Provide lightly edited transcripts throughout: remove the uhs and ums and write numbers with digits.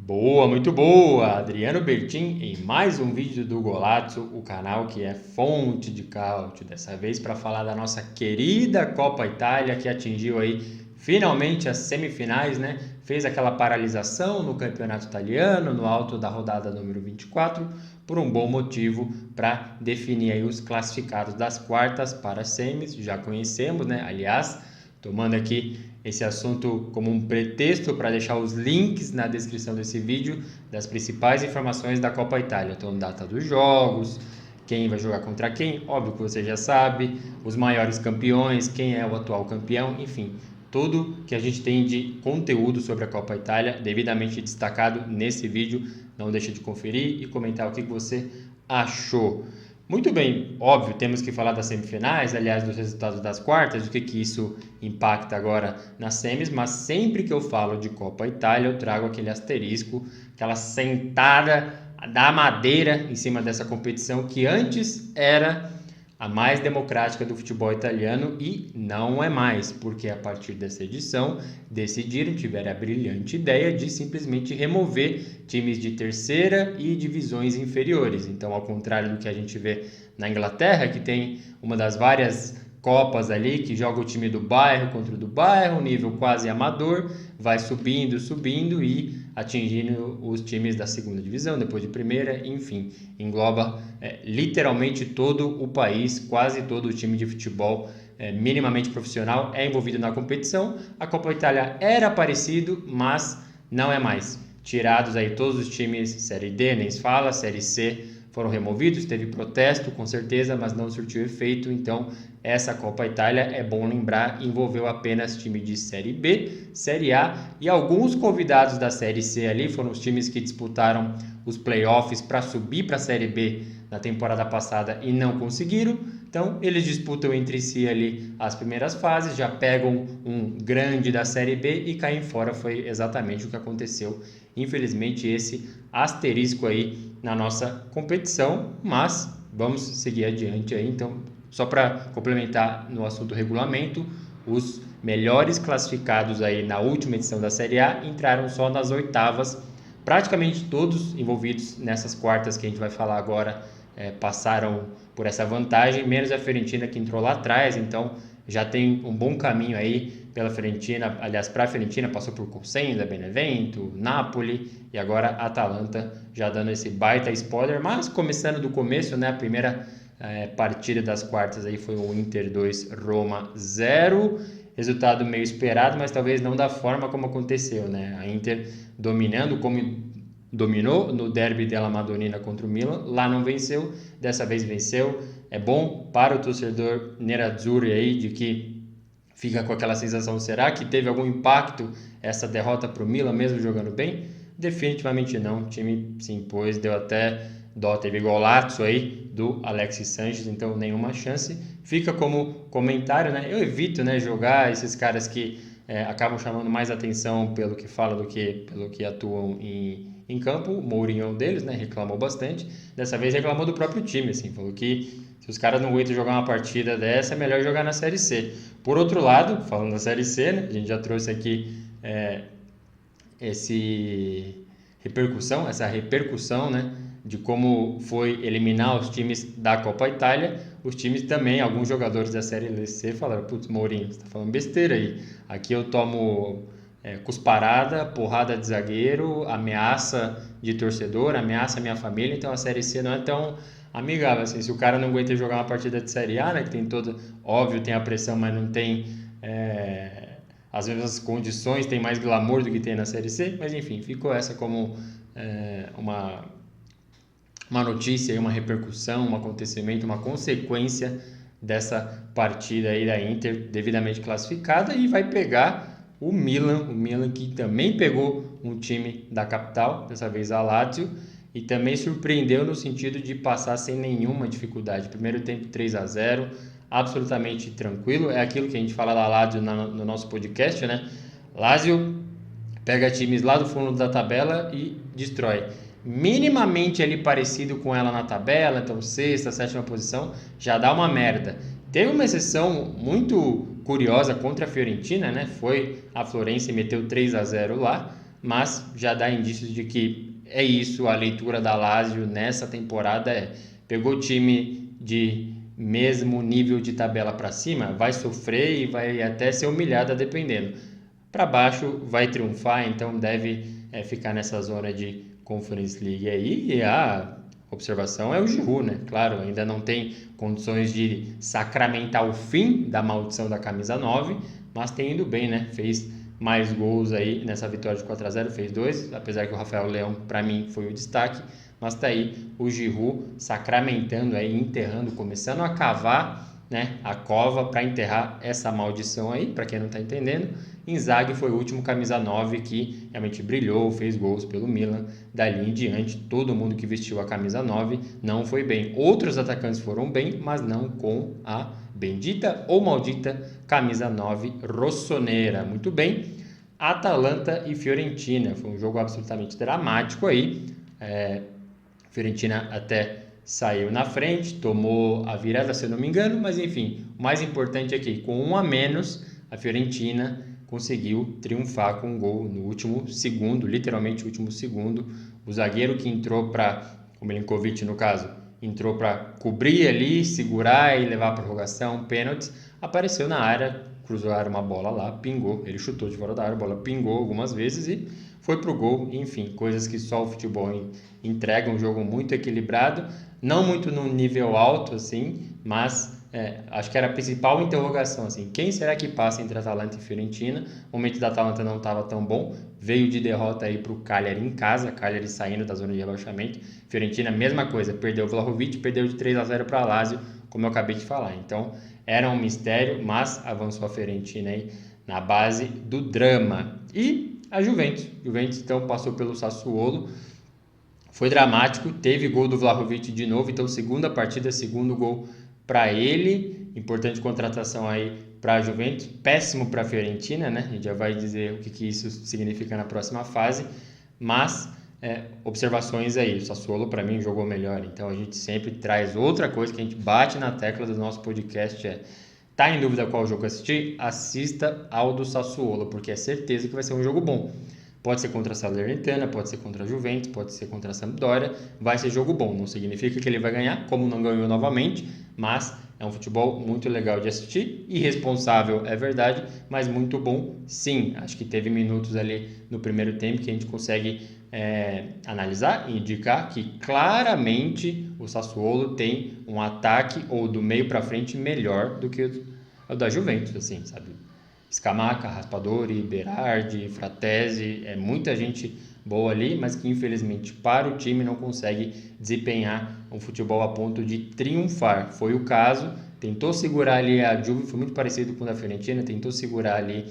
Boa, muito boa! Adriano Bertin em mais um vídeo do Golazzo, o canal que é fonte de cálcio, dessa vez para falar da nossa querida Copa Itália, que atingiu aí finalmente as semifinais, né? Fez aquela paralisação no campeonato italiano, no alto da rodada número 24, por um bom motivo para definir aí os classificados das quartas para as semis, já conhecemos, né? Aliás, tomando aqui esse assunto como um pretexto para deixar os links na descrição desse vídeo das principais informações da Copa Itália. Então, data dos jogos, quem vai jogar contra quem, óbvio que você já sabe, os maiores campeões, quem é o atual campeão, enfim, tudo que a gente tem de conteúdo sobre a Copa Itália, devidamente destacado nesse vídeo. Não deixe de conferir e comentar o que você achou. Muito bem, óbvio, temos que falar das semifinais, aliás, dos resultados das quartas, o que isso impacta agora nas semis, mas sempre que eu falo de Copa Itália, eu trago aquele asterisco, aquela sentada da madeira em cima dessa competição que antes era a mais democrática do futebol italiano e não é mais, porque a partir dessa edição tiveram a brilhante ideia de simplesmente remover times de terceira e divisões inferiores. Então, ao contrário do que a gente vê na Inglaterra, que tem uma das várias copas ali, que joga o time do bairro contra o do bairro, nível quase amador, vai subindo e atingindo os times da segunda divisão, depois de primeira, enfim, engloba literalmente todo o país, quase todo o time de futebol minimamente profissional é envolvido na competição. A Copa Itália era parecido, mas não é mais. Tirados aí todos os times Série D, nem se fala, Série C foram removidos, teve protesto com certeza, mas não surtiu efeito. Então essa Copa Itália, é bom lembrar, envolveu apenas time de Série B, Série A e alguns convidados da Série C ali, foram os times que disputaram os playoffs para subir para a Série B na temporada passada e não conseguiram. Então eles disputam entre si ali as primeiras fases, já pegam um grande da Série B e caem fora. Foi exatamente o que aconteceu. Infelizmente, esse asterisco aí na nossa competição, mas vamos seguir adiante aí. Então, só para complementar no assunto regulamento, os melhores classificados aí na última edição da Série A entraram só nas oitavas. Praticamente todos envolvidos nessas quartas que a gente vai falar agora passaram por essa vantagem, menos a Fiorentina que entrou lá atrás. Então já tem um bom caminho aí pela Fiorentina, aliás, para a Fiorentina passou por Cosenza, Benevento, Napoli e agora a Atalanta, já dando esse baita spoiler, mas começando do começo, né, a primeira partida das quartas aí foi o Inter 2, Roma 0, resultado meio esperado, mas talvez não da forma como aconteceu, né, a Inter dominando como dominou no derby della Madonnina contra o Milan, lá não venceu, dessa vez venceu. É bom para o torcedor nerazzurri aí, de que fica com aquela sensação, será que teve algum impacto essa derrota para o Milan, mesmo jogando bem? Definitivamente não, o time se impôs, deu até dó, teve golaço aí do Alexis Sanchez, então nenhuma chance. Fica como comentário, né? Eu evito, né, jogar esses caras que acabam chamando mais atenção pelo que falam do que pelo que atuam em campo. O Mourinho é um deles, né? Reclamou bastante. Dessa vez reclamou do próprio time, assim, falou que se os caras não aguentam jogar uma partida dessa, é melhor jogar na Série C. Por outro lado, falando da Série C, né? A gente já trouxe aqui essa repercussão, né? De como foi eliminar os times da Copa Itália. Os times também, alguns jogadores da Série C falaram, putz, Mourinho, você tá falando besteira aí. Aqui eu tomo cusparada, porrada de zagueiro, ameaça de torcedor, ameaça minha família, então a Série C não é tão amigável, assim, se o cara não aguenta jogar uma partida de Série A, né, que tem toda, óbvio, tem a pressão, mas não tem as mesmas condições, tem mais glamour do que tem na Série C, mas enfim, ficou essa como uma notícia, uma repercussão, um acontecimento, uma consequência dessa partida aí da Inter, devidamente classificada, e vai pegar o Milan que também pegou um time da capital, dessa vez a Lazio, e também surpreendeu no sentido de passar sem nenhuma dificuldade. Primeiro tempo 3-0, absolutamente tranquilo, é aquilo que a gente fala da Lazio no nosso podcast, né? Lazio pega times lá do fundo da tabela e destrói. Minimamente ali parecido com ela na tabela, então sexta, sétima posição, já dá uma merda. Teve uma exceção muito curiosa contra a Fiorentina, né? Foi a Florença e meteu 3-0 lá, mas já dá indícios de que é isso, a leitura da Lazio nessa temporada pegou o time de mesmo nível de tabela para cima, vai sofrer e vai até ser humilhada dependendo. Para baixo vai triunfar, então deve ficar nessa zona de Conference League aí. E a observação é o Giroud, né? Claro, ainda não tem condições de sacramentar o fim da maldição da camisa 9, mas tem indo bem, né? Fez mais gols aí nessa vitória de 4-0, fez 2, apesar que o Rafael Leão, para mim, foi o destaque. Mas tá aí o Giroud sacramentando aí, enterrando, começando a cavar, né, a cova para enterrar essa maldição aí, para quem não está entendendo. Inzaghi foi o último camisa 9 que realmente brilhou, fez gols pelo Milan. Dali em diante, todo mundo que vestiu a camisa 9 não foi bem. Outros atacantes foram bem, mas não com a bendita ou maldita camisa 9 rossonera. Muito bem. Atalanta e Fiorentina, foi um jogo absolutamente dramático aí. Fiorentina até saiu na frente, tomou a virada, se eu não me engano, mas enfim, o mais importante é que com 1 a menos, a Fiorentina conseguiu triunfar com um gol no último segundo, literalmente último segundo. O zagueiro que entrou para, o Milinkovic no caso, entrou para cobrir ali, segurar e levar a prorrogação, pênaltis, apareceu na área, cruzaram uma bola lá, pingou, ele chutou de fora da área, a bola pingou algumas vezes e foi pro gol. Enfim, coisas que só o futebol entrega, um jogo muito equilibrado, não muito num nível alto assim, mas acho que era a principal interrogação, assim, quem será que passa entre Atalanta e Fiorentina? O momento da Atalanta não estava tão bom, veio de derrota aí para o Cagliari em casa, Cagliari saindo da zona de rebaixamento. Fiorentina, mesma coisa, perdeu o Vlahovic, perdeu de 3-0 para a Lazio, como eu acabei de falar. Então, era um mistério, mas avançou a Fiorentina aí na base do drama. E a Juventus, então passou pelo Sassuolo, foi dramático, teve gol do Vlahovic de novo, então segunda partida, segundo gol para ele, importante contratação aí para a Juventus, péssimo para a Fiorentina, né? A gente já vai dizer o que isso significa na próxima fase, mas observações aí, o Sassuolo para mim jogou melhor, então a gente sempre traz outra coisa que a gente bate na tecla do nosso podcast, tá em dúvida qual jogo assistir? Assista ao do Sassuolo, porque é certeza que vai ser um jogo bom. Pode ser contra a Salernitana, pode ser contra a Juventus, pode ser contra a Sampdoria, vai ser jogo bom. Não significa que ele vai ganhar, como não ganhou novamente, mas é um futebol muito legal de assistir, irresponsável é verdade, mas muito bom sim. Acho que teve minutos ali no primeiro tempo que a gente consegue analisar e indicar que claramente o Sassuolo tem um ataque ou do meio para frente melhor do que o da Juventus, assim, sabe? Scamacca, Raspadori, Berardi, Fratesi, muita gente boa ali, mas que infelizmente para o time não consegue desempenhar um futebol a ponto de triunfar. Foi o caso, tentou segurar ali a Juve, foi muito parecido com o da Fiorentina, tentou segurar ali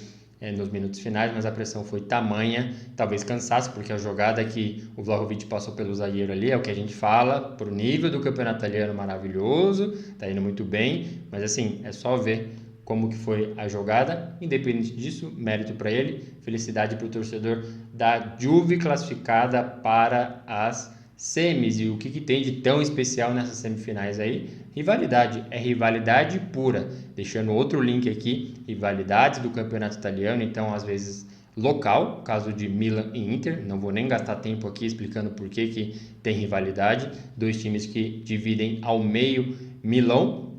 nos minutos finais, mas a pressão foi tamanha, talvez cansasse, porque a jogada que o Vlahovic passou pelo zagueiro ali é o que a gente fala, pro nível do campeonato italiano maravilhoso, tá indo muito bem, mas assim, é só ver como que foi a jogada. Independente disso, mérito para ele, felicidade para o torcedor da Juve classificada para as semis. E o que tem de tão especial nessas semifinais aí? Rivalidade, é rivalidade pura. Deixando outro link aqui, rivalidades do campeonato italiano, então às vezes local, caso de Milan e Inter, não vou nem gastar tempo aqui explicando por que tem rivalidade, dois times que dividem ao meio Milão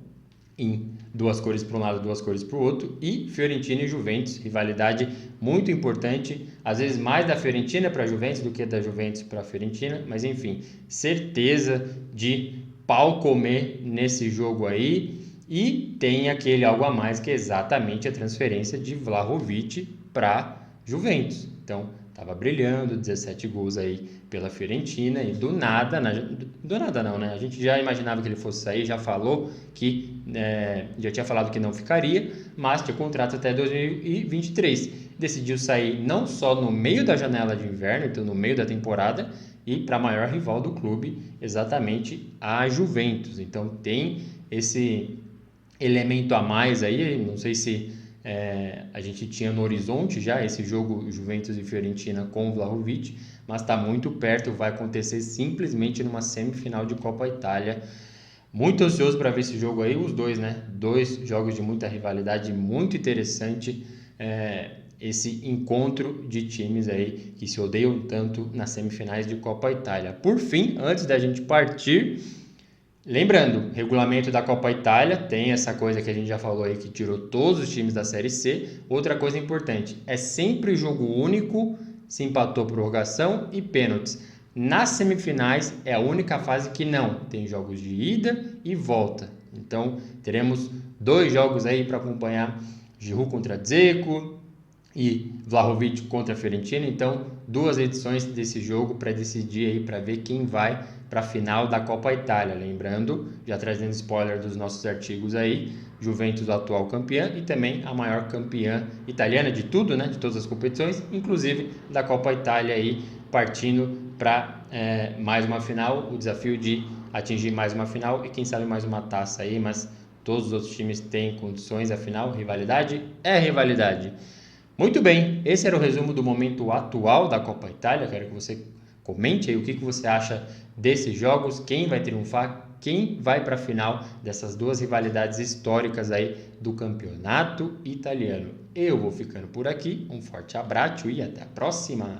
em duas cores para um lado, duas cores para o outro, e Fiorentina e Juventus, rivalidade muito importante, às vezes mais da Fiorentina para a Juventus do que da Juventus para a Fiorentina, mas enfim, certeza de pau comer nesse jogo aí, e tem aquele algo a mais que é exatamente a transferência de Vlahovic para Juventus. Então, estava brilhando, 17 gols aí pela Fiorentina e do nada não, né? A gente já imaginava que ele fosse sair, já falou que já tinha falado que não ficaria, mas tinha contrato até 2023. Decidiu sair não só no meio da janela de inverno, então no meio da temporada, e para a maior rival do clube, exatamente a Juventus. Então tem esse elemento a mais aí, não sei se a gente tinha no horizonte já esse jogo Juventus e Fiorentina com o Vlahovic, mas está muito perto, vai acontecer simplesmente numa semifinal de Copa Itália. Muito ansioso para ver esse jogo aí, os dois, né? Dois jogos de muita rivalidade, muito interessante. esse encontro de times aí que se odeiam tanto nas semifinais de Copa Itália. Por fim, antes da gente partir, lembrando, regulamento da Copa Itália tem essa coisa que a gente já falou aí, que tirou todos os times da Série C. Outra coisa importante, é sempre jogo único, se empatou prorrogação e pênaltis. Nas semifinais é a única fase que não, tem jogos de ida e volta. Então teremos 2 jogos aí para acompanhar, Giroud contra Dzeko e Vlahovic contra a Fiorentina. Então 2 edições desse jogo para decidir aí, para ver quem vai para a final da Copa Itália. Lembrando, já trazendo spoiler dos nossos artigos aí, Juventus, a atual campeã, e também a maior campeã italiana de tudo, né, de todas as competições, inclusive da Copa Itália aí, partindo para mais uma final, o desafio de atingir mais uma final e quem sabe mais uma taça aí, mas todos os outros times têm condições, afinal, rivalidade é rivalidade. Muito bem, esse era o resumo do momento atual da Copa Itália. Quero que você comente aí o que você acha desses jogos, quem vai triunfar, quem vai para a final dessas 2 rivalidades históricas aí do campeonato italiano. Eu vou ficando por aqui, um forte abraço e até a próxima!